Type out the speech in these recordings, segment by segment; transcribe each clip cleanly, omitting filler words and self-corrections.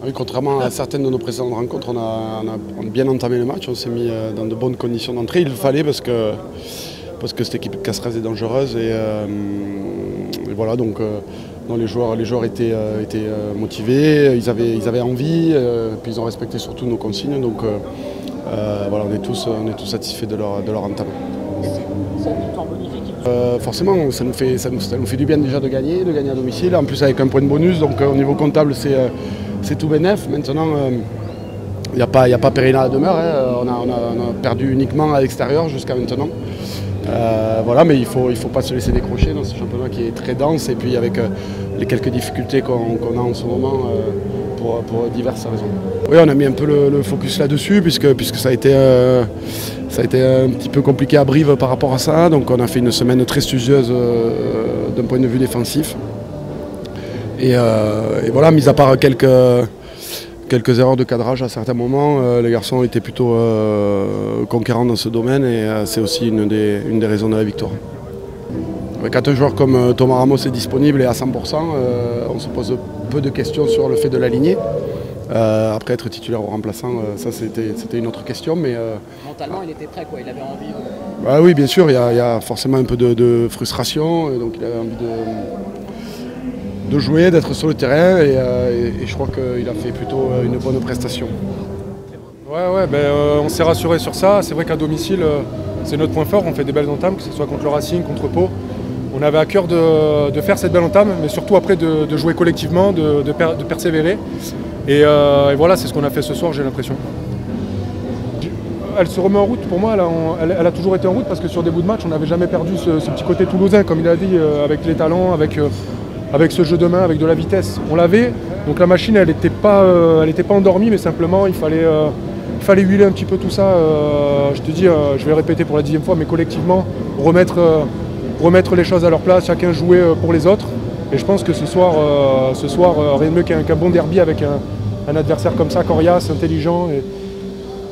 Oui, contrairement à certaines de nos précédentes rencontres, on a bien entamé le match, on s'est mis dans de bonnes conditions d'entrée. Il le fallait parce que cette équipe de Castres est dangereuse et voilà, donc les joueurs étaient motivés, ils avaient envie, puis ils ont respecté surtout nos consignes, donc voilà, on est tous satisfaits de leur entame. C'est une victoire bonifique. Forcément, ça nous fait du bien déjà de gagner à domicile, en plus avec un point de bonus, donc au niveau comptable c'est tout bénef. Maintenant, il n'y a pas péril à la demeure, hein. On a perdu uniquement à l'extérieur jusqu'à maintenant. Voilà, mais il faut pas se laisser décrocher dans ce championnat qui est très dense et puis avec les quelques difficultés qu'on a en ce moment pour diverses raisons. Oui, on a mis un peu le focus là-dessus puisque ça a été un petit peu compliqué à Brive par rapport à ça. Donc on a fait une semaine très studieuse d'un point de vue défensif. Et voilà, mis à part quelques erreurs de cadrage à certains moments, les garçons étaient plutôt conquérants dans ce domaine et c'est aussi une des raisons de la victoire. Quand un joueur comme Thomas Ramos est disponible et à 100%, on se pose peu de questions sur le fait de l'aligner. Après être titulaire ou remplaçant, ça c'était une autre question. Mais, mentalement il était prêt, quoi. Il avait envie. Bah oui, bien sûr, il y a forcément un peu de frustration, donc il avait envie de jouer, d'être sur le terrain et je crois qu'il a fait plutôt une bonne prestation. Ouais, on s'est rassuré sur ça. C'est vrai qu'à domicile, c'est notre point fort. On fait des belles entames, que ce soit contre le Racing, contre Pau. On avait à cœur de faire cette belle entame, mais surtout après de jouer collectivement, de persévérer. Et voilà, c'est ce qu'on a fait ce soir, j'ai l'impression. Elle se remet en route, pour moi, elle a toujours été en route parce que sur des bouts de match, on n'avait jamais perdu ce petit côté toulousain, comme il a dit, avec les talents, avec ce jeu de main, avec de la vitesse. On l'avait, donc la machine, elle n'était pas endormie, mais simplement, il fallait huiler un petit peu tout ça. Je te dis, je vais le répéter pour la 10e fois, mais collectivement, remettre les choses à leur place, chacun jouer pour les autres. Et je pense que ce soir rien de mieux qu'un bon derby avec un adversaire comme ça, coriace, intelligent,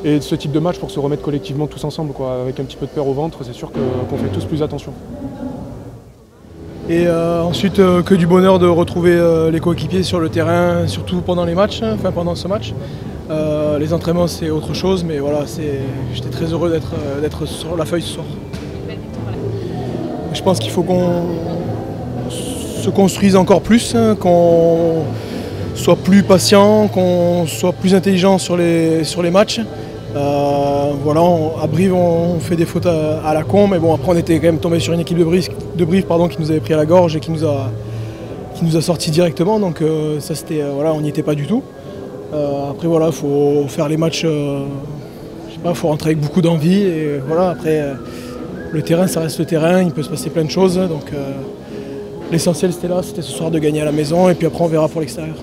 et ce type de match pour se remettre collectivement tous ensemble, quoi, avec un petit peu de peur au ventre, c'est sûr qu'on fait tous plus attention. Et ensuite, que du bonheur de retrouver les coéquipiers sur le terrain, surtout pendant les matchs, enfin pendant ce match. Les entraînements, c'est autre chose, mais voilà, j'étais très heureux d'être sur la feuille ce soir. Je pense qu'il faut qu'on se construise encore plus, qu'on soit plus patient, qu'on soit plus intelligent sur les matchs. Voilà, à Brive, on fait des fautes à la con, mais bon, après on était quand même tombé sur une équipe de Brive qui nous avait pris à la gorge et qui nous a sortis directement, donc ça c'était, voilà, on n'y était pas du tout. Après voilà, il faut faire les matchs, je sais pas, faut rentrer avec beaucoup d'envie et voilà, après le terrain ça reste le terrain, il peut se passer plein de choses, donc l'essentiel c'était ce soir de gagner à la maison et puis après on verra pour l'extérieur.